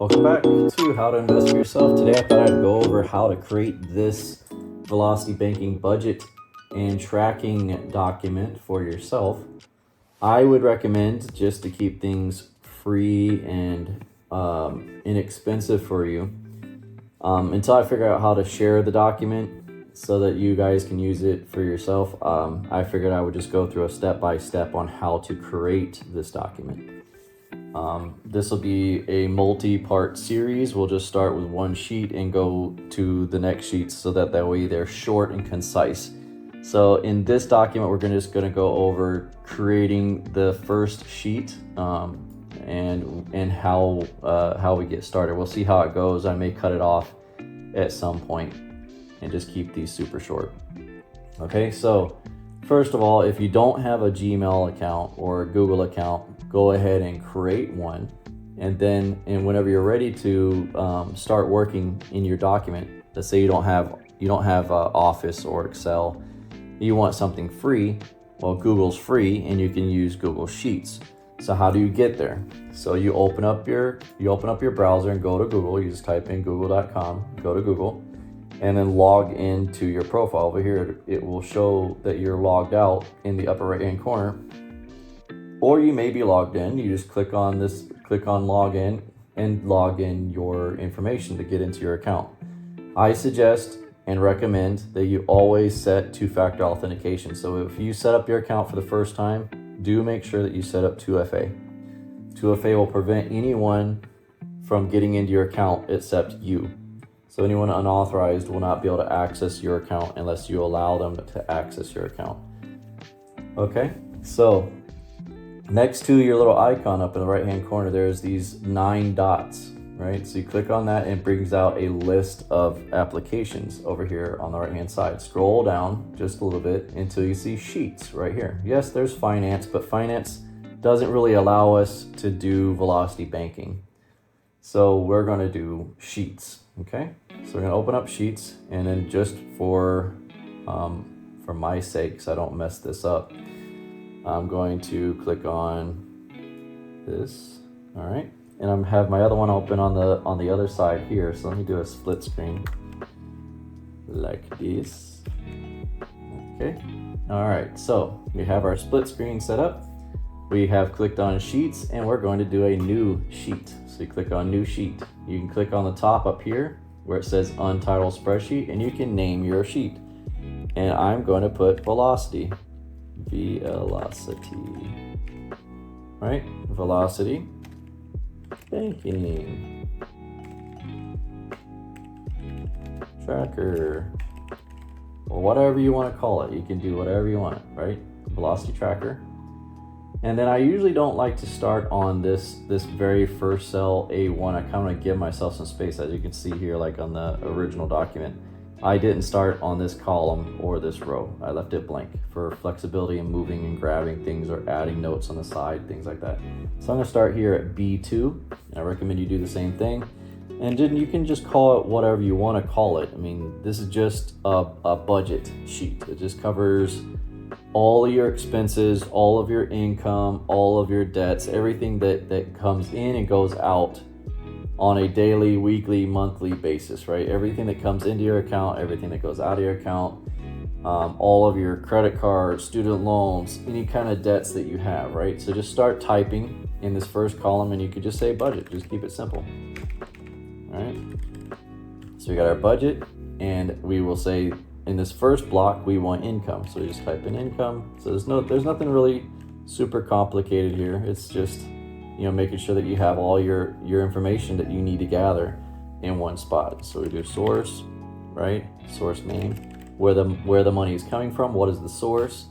Welcome back to How to Invest for Yourself. Today I thought I'd go over how to create this velocity banking budget and tracking document for yourself. I would recommend, just to keep things free and inexpensive for you, until I figure out how to share the document so that you guys can use it for yourself. I figured I would just go through a step-by-step on how to create this document. This will be a multi-part series. We'll just start with one sheet and go to the next sheets so that way they're short and concise. So in this document, we're just going to go over creating the first sheet and how we get started. We'll see how it goes. I may cut it off at some point and just keep these super short. Okay, so first of all, if you don't have a Gmail account or a Google account, go ahead and create one. And whenever you're ready to start working in your document, let's say you don't have Office or Excel, you want something free. Well, Google's free, and you can use Google Sheets. So how do you get there? So you open up your browser and go to Google. You just type in google.com, go to Google, and then log into your profile. Over here, it will show that you're logged out in the upper right hand corner. Or you may be logged in. You just click on login and log in your information to get into your account. I suggest and recommend that you always set two-factor authentication. So if you set up your account for the first time, do make sure that you set up 2FA. 2FA will prevent anyone from getting into your account except you. So anyone unauthorized will not be able to access your account unless you allow them to access your account. Okay, so next to your little icon up in the right hand corner, there's these 9 dots, right? So you click on that and it brings out a list of applications over here on the right hand side. Scroll down just a little bit until you see Sheets right here. Yes, there's Finance, but Finance doesn't really allow us to do velocity banking. So we're going to do Sheets, okay? So we're going to open up Sheets, and then just for my sake, so I don't mess this up, I'm going to click on this, all right? And I have my other one open on the other side here. So let me do a split screen like this. Okay, all right, so we have our split screen set up. We have clicked on Sheets, and we're going to do a new sheet. So you click on New Sheet. You can click on the top up here where it says Untitled Spreadsheet, and you can name your sheet. And I'm going to put Velocity. Velocity, right? Velocity banking tracker, or whatever you want to call it. You can do whatever you want, right? Velocity tracker. And then I usually don't like to start on this very first cell, A1. I kind of give myself some space, as you can see here, like on the original document. I didn't start on this column or this row. I left it blank for flexibility in moving and grabbing things or adding notes on the side, things like that. So I'm gonna start here at B2, and I recommend you do the same thing. And then you can just call it whatever you wanna call it. I mean, this is just a budget sheet. It just covers all of your expenses, all of your income, all of your debts, everything that comes in and goes out on a daily, weekly, monthly basis, right? Everything that comes into your account, everything that goes out of your account, all of your credit cards, student loans, any kind of debts that you have, right? So just start typing in this first column, and you could just say budget. Just keep it simple, all right? So we got our budget, and we will say in this first block, we want income. So we just type in income. So there's nothing really super complicated here. It's just, making sure that you have all your information that you need to gather in one spot. So we do source, right? Source name, where the money is coming from, what is the source,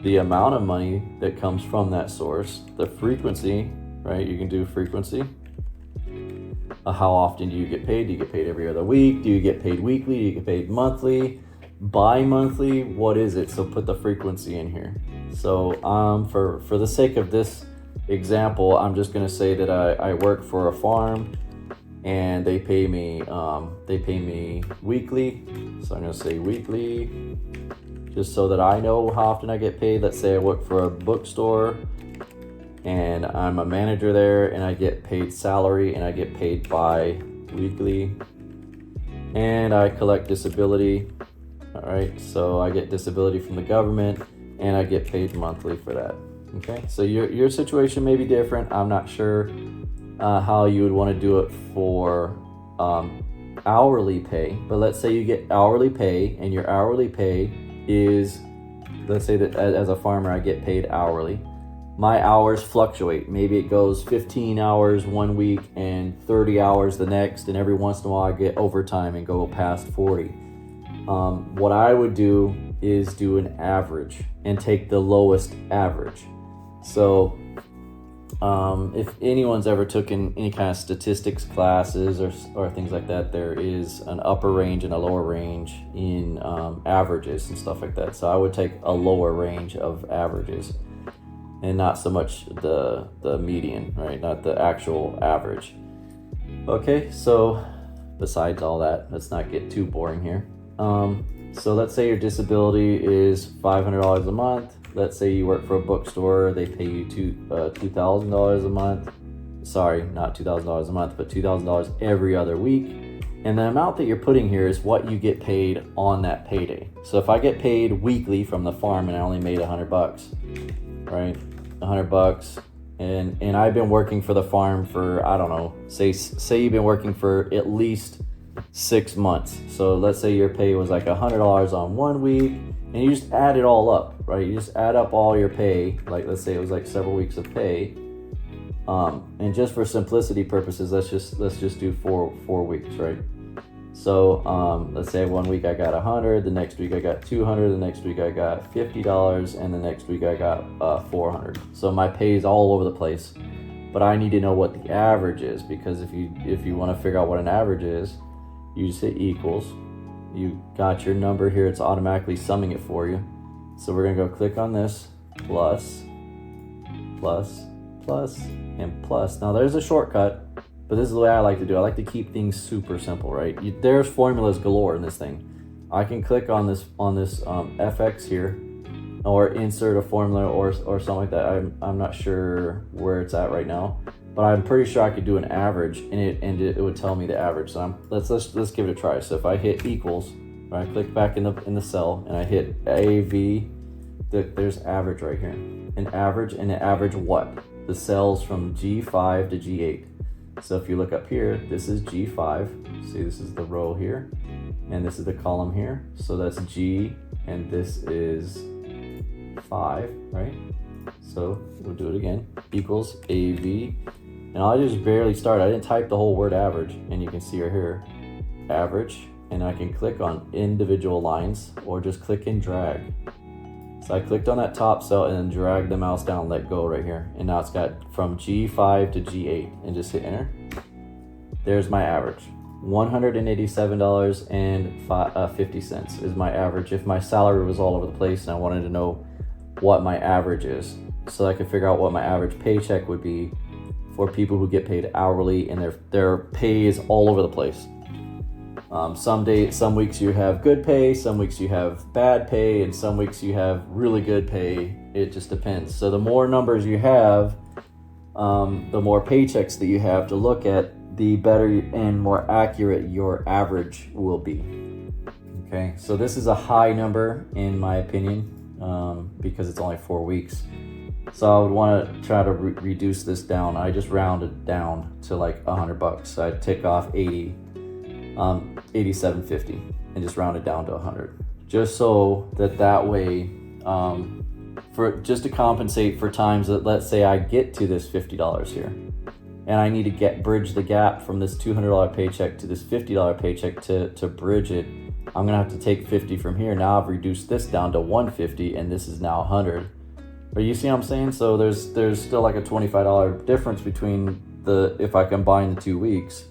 the amount of money that comes from that source, the frequency, right? You can do frequency. How often do you get paid? Do you get paid every other week? Do you get paid weekly? Do you get paid monthly? Bi-monthly? What is it? So put the frequency in here. So for the sake of this example, I'm just going to say that I work for a farm, and they pay me weekly. So I'm going to say weekly, just so that I know how often I get paid. Let's say I work for a bookstore, and I'm a manager there, and I get paid salary, and I get paid bi-weekly, and I collect disability. All right, so I get disability from the government, and I get paid monthly for that. Okay, so your situation may be different. I'm not sure how you would want to do it for hourly pay, but let's say you get hourly pay, and your hourly pay is, let's say that as a farmer I get paid hourly. My hours fluctuate. Maybe it goes 15 hours one week and 30 hours the next, and every once in a while I get overtime and go past 40. What I would do is do an average and take the lowest average. So if anyone's ever taken any kind of statistics classes or things like that, there is an upper range and a lower range in averages and stuff like that. So I would take a lower range of averages and not so much the median, right? Not the actual average. Okay, so besides all that, let's not get too boring here. So let's say your disability is $500 a month. Let's say you work for a bookstore, they pay you $2,000 a month. Sorry, not $2,000 a month, but $2,000 every other week. And the amount that you're putting here is what you get paid on that payday. So if I get paid weekly from the farm and I only made $100, right? $100, and I've been working for the farm for, I don't know, say you've been working for at least 6 months. So let's say your pay was like $100 on 1 week, and you just add it all up, right? You just add up all your pay, like let's say it was like several weeks of pay. And just for simplicity purposes, let's just do four weeks, right? So let's say 1 week I got 100, the next week I got 200, the next week I got $50, and the next week I got 400. So my pay is all over the place, but I need to know what the average is, because if you want to figure out what an average is, you just hit equals. You got your number here, it's automatically summing it for you. So we're gonna go click on this, plus, and plus. Now there's a shortcut, but this is the way I like to do it. I like to keep things super simple, right? There's formulas galore in this thing. I can click on this FX here, or insert a formula or something like that. I'm not sure where it's at right now, but I'm pretty sure I could do an average, and it would tell me the average. So let's give it a try. So if I hit equals, right, click back in the cell, and I hit AV, there's average right here. An average, and an average what? The cells from G5 to G8. So if you look up here, this is G5. See, this is the row here, and this is the column here. So that's G, and this is 5, right? So we'll do it again. Equals AV. And I just barely started. I didn't type the whole word average, and you can see right here, average, and I can click on individual lines or just click and drag. So I clicked on that top cell and then drag the mouse down, let go right here. And now it's got from G5 to G8, and just hit enter. There's my average. $187.50 is my average. If my salary was all over the place and I wanted to know what my average is, so I could figure out what my average paycheck would be for people who get paid hourly and their pay is all over the place. Some weeks you have good pay, some weeks you have bad pay, and some weeks you have really good pay. It just depends. So the more numbers you have, the more paychecks that you have to look at, the better and more accurate your average will be. Okay, so this is a high number in my opinion, because it's only 4 weeks. So I would want to try to reduce this down. I just rounded down to like $100. So I'd take off 87.50 and just round it down to 100, just so that way, for just to compensate for times that, let's say I get to this $50 here, and I need to bridge the gap from this $200 paycheck to this $50 paycheck to bridge it. I'm gonna have to take 50 from here. Now I've reduced this down to 150, and this is now 100. But you see what I'm saying? So there's still like a $25 difference between if I combine the 2 weeks.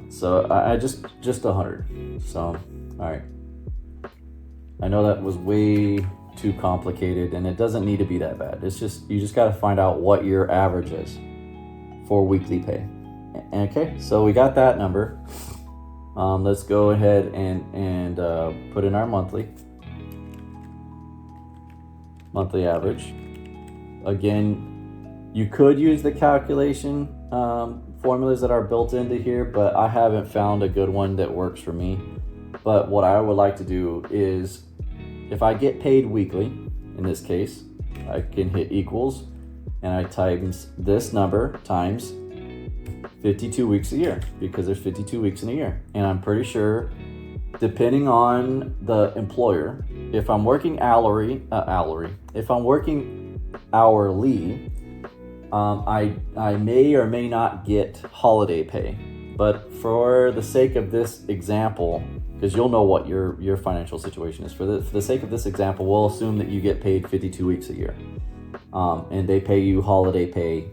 So I just 100. So, all right. I know that was way too complicated, and it doesn't need to be that bad. It's just, you just got to find out what your average is for weekly pay. Okay, so we got that number. Let's go ahead and put in our monthly average. Again, You could use the calculation formulas that are built into here, but I haven't found a good one that works for me. But what I would like to do is, if I get paid weekly, in this case, I can hit equals, and I times this number times 52 weeks a year, because there's 52 weeks in a year. And I'm pretty sure, depending on the employer, if I'm working if I'm working hourly, I may or may not get holiday pay. But for the sake of this example, because you'll know what your financial situation is, for the sake of this example, we'll assume that you get paid 52 weeks a year, and they pay you holiday pay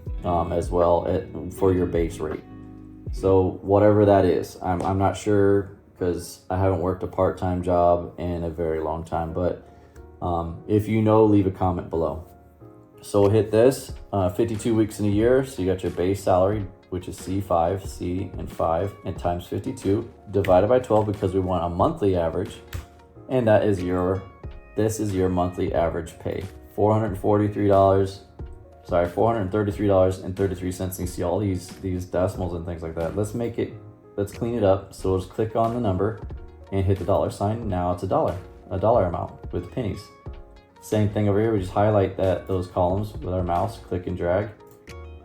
as well for your base rate. So whatever that is, I'm not sure, because I haven't worked a part-time job in a very long time, but if you know, leave a comment below. So we'll hit this 52 weeks in a year. So you got your base salary, which is C5, C and 5, and times 52 divided by 12, because we want a monthly average, and this is your monthly average pay, $433.33. And you see all these decimals and things like that. Let's clean it up. So we'll just click on the number and hit the dollar sign. Now it's a dollar amount with pennies. Same thing over here. We just highlight those columns with our mouse, click and drag,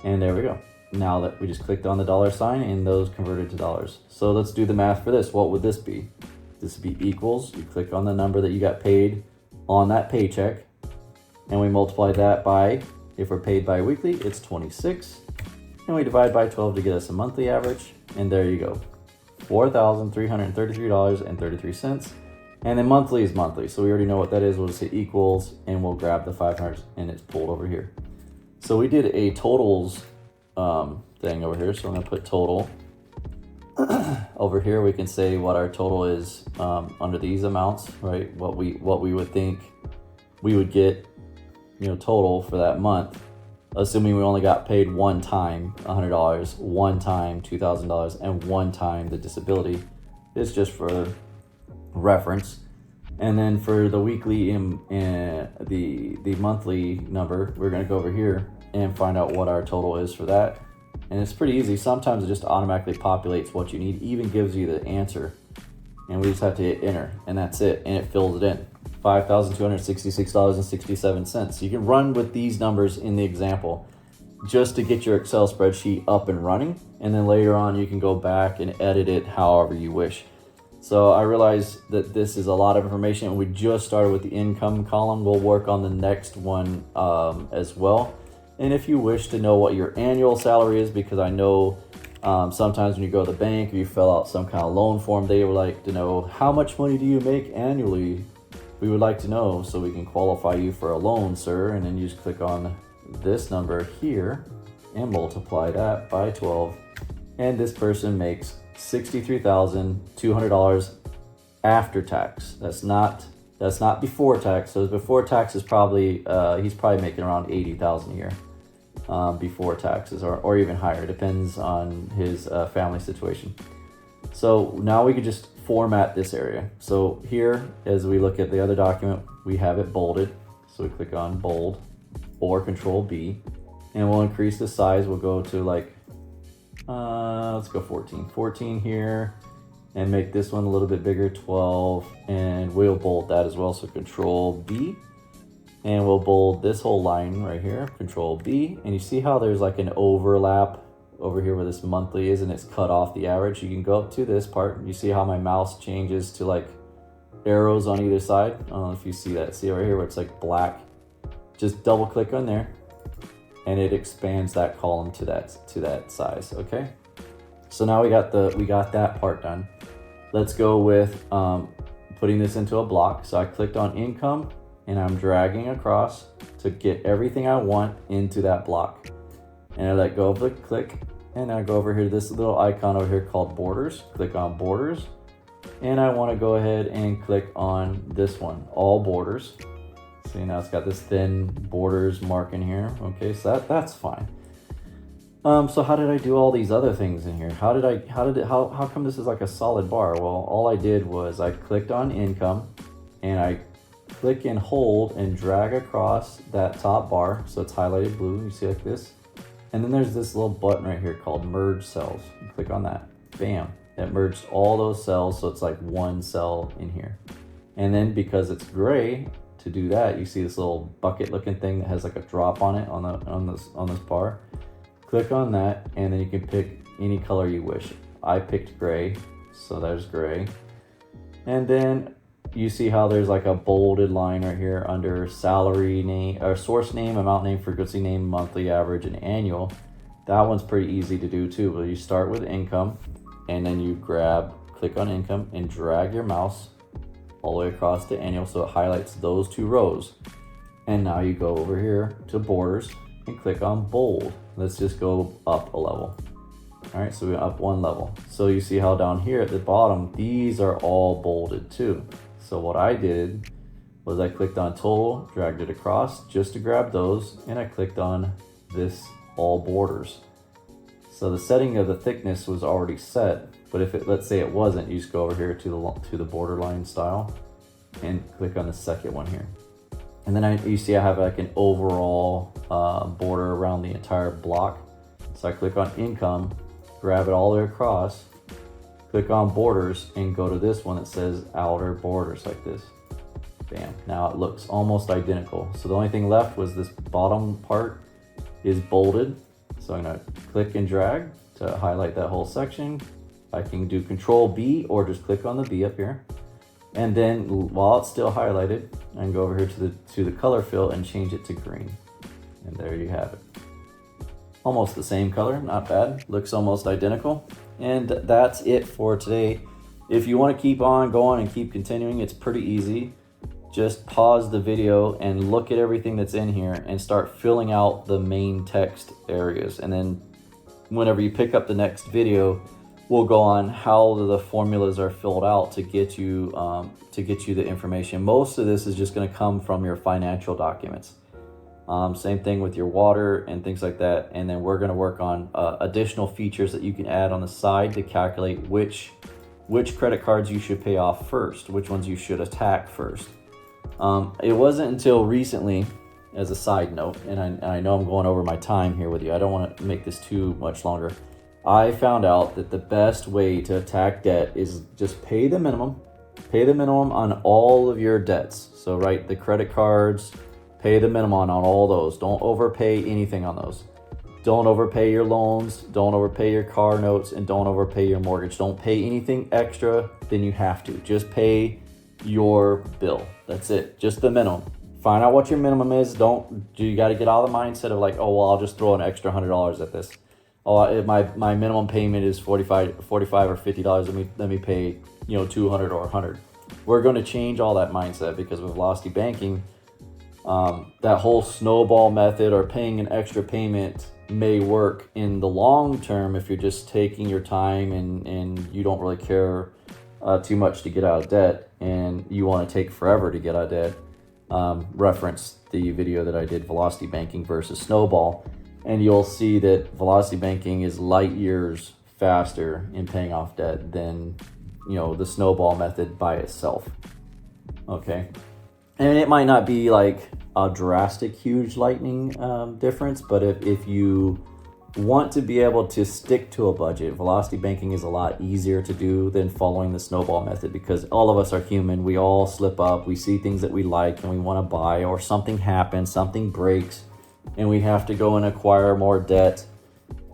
and there we go. Now that we just clicked on the dollar sign, and those converted to dollars. So let's do the math for this. What would this be? This would be equals. You click on the number that you got paid on that paycheck, and we multiply that by, if we're paid bi-weekly, it's 26, and we divide by 12 to get us a monthly average, and there you go, $4,333.33. And then monthly is monthly, so we already know what that is. We'll just hit equals, and we'll grab the 500, and it's pulled over here. So we did a totals thing over here, so I'm gonna put total. Over here we can say what our total is under these amounts, right? What we would think we would get, total for that month, assuming we only got paid one time $100, one time $2,000, and one time the disability. It's just for reference. And then for the weekly and the monthly number, we're going to go over here and find out what our total is for that. And it's pretty easy. Sometimes it just automatically populates what you need, even gives you the answer, and we just have to hit enter, and that's it, and it fills it in. $5,266.67. You can run with these numbers in the example just to get your Excel spreadsheet up and running, and then later on you can go back and edit it however you wish. So I realize that this is a lot of information, and we just started with the income column. We'll work on the next one as well. And if you wish to know what your annual salary is, because I know sometimes when you go to the bank or you fill out some kind of loan form, they would like to know, how much money do you make annually? We would like to know so we can qualify you for a loan, sir. And then you just click on this number here and multiply that by 12. And this person makes $63,200 after tax. That's not before tax. So before tax is probably he's probably making around $80,000 a year before taxes, or even higher, depends on his family situation. So now we could just format this area. So here, as we look at the other document, we have it bolded. So we click on bold or Control B, and we'll increase the size. We'll go to like let's go 14 here, and make this one a little bit bigger, 12, and we'll bold that as well. So Control B, and we'll bold this whole line right here, Control B, and you see how there's like an overlap over here where this monthly is, and it's cut off the average. You can go up to this part, and you see how my mouse changes to like arrows on either side. I don't know if you see that. See right here where it's like black. Just double click on there, and it expands that column to that size. Okay, so now we got that part done. Let's go with putting this into a block. So I clicked on income, and I'm dragging across to get everything I want into that block, and I let go of the click, and I go over here to this little icon over here called borders. Click on borders, and I want to go ahead and click on this one, all borders. See, now it's got this thin borders mark in here. Okay, so that's fine. So how did I do all these other things in here? How come this is like a solid bar? Well, all I did was I clicked on income, and I click and hold and drag across that top bar. So it's highlighted blue, you see like this. And then there's this little button right here called merge cells. You click on that, bam, it merged all those cells, so it's like one cell in here. And then because it's gray, to do that, you see this little bucket looking thing that has like a drop on it on this bar. Click on that, and then you can pick any color you wish. I picked gray, so there's gray. And then you see how there's like a bolded line right here under salary name, or source name, amount name, frequency name, monthly average, and annual. That one's pretty easy to do too. But you start with income, and then you click on income and drag your mouse all the way across to annual, so it highlights those two rows. And now you go over here to borders and click on bold. Let's just go up a level. All right, so we're up one level. So you see how down here at the bottom, these are all bolded too. So what I did was I clicked on total, dragged it across just to grab those, and I clicked on this all borders. So the setting of the thickness was already set, but if it, let's say it wasn't, you just go over here to the borderline style and click on the second one here. And then you see I have like an overall border around the entire block. So I click on income, grab it all the way across, click on borders, and go to this one that says outer borders like this. Bam, now it looks almost identical. So the only thing left was this bottom part is bolded. So I'm gonna click and drag to highlight that whole section. I can do Control B or just click on the B up here. And then while it's still highlighted, I can go over here to the color fill and change it to green. And there you have it. Almost the same color, not bad. Looks almost identical. And that's it for today. If you want to keep on going and keep continuing, it's pretty easy. Just pause the video and look at everything that's in here and start filling out the main text areas. And then whenever you pick up the next video, we'll go on how the formulas are filled out to get you the information. Most of this is just going to come from your financial documents. Same thing with your water and things like that. And then we're going to work on additional features that you can add on the side to calculate which credit cards you should pay off first, which ones you should attack first. It wasn't until recently, as a side note, and I know I'm going over my time here with you. I don't want to make this too much longer. I found out that the best way to attack debt is just pay the minimum on all of your debts. So right, the credit cards, pay the minimum on all those. Don't overpay anything on those. Don't overpay your loans, don't overpay your car notes, and don't overpay your mortgage. Don't pay anything extra than you have to. Just pay your bill. That's it, just the minimum. Find out what your minimum is. You got to get out of the mindset of like, oh, well, I'll just throw an extra $100 at this. Oh, my minimum payment is $45 or $50. Let me pay, $200 or $100. We're going to change all that mindset, because with Velocity Banking, that whole snowball method or paying an extra payment may work in the long term if you're just taking your time and you don't really care too much to get out of debt, and you want to take forever to get out of debt. Reference the video that I did, Velocity Banking versus Snowball, and you'll see that Velocity Banking is light years faster in paying off debt than the Snowball method by itself. Okay, and it might not be like a drastic huge lightning difference, but if you want to be able to stick to a budget, Velocity Banking is a lot easier to do than following the Snowball method, because all of us are human. We all slip up. We see things that we like and we want to buy, or something happens, something breaks, and we have to go and acquire more debt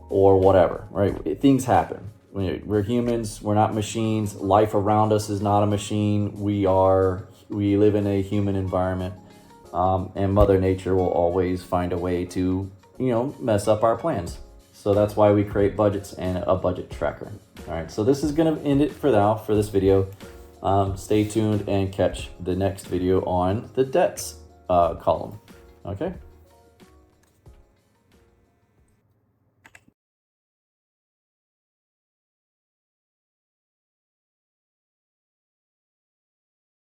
or whatever, right? Things happen. We're humans. We're not machines. Life around us is not a machine. We live in a human environment, and Mother Nature will always find a way to, mess up our plans. So that's why we create budgets and a budget tracker. All right, so this is going to end it for now for this video. Stay tuned and catch the next video on the debts column. Okay.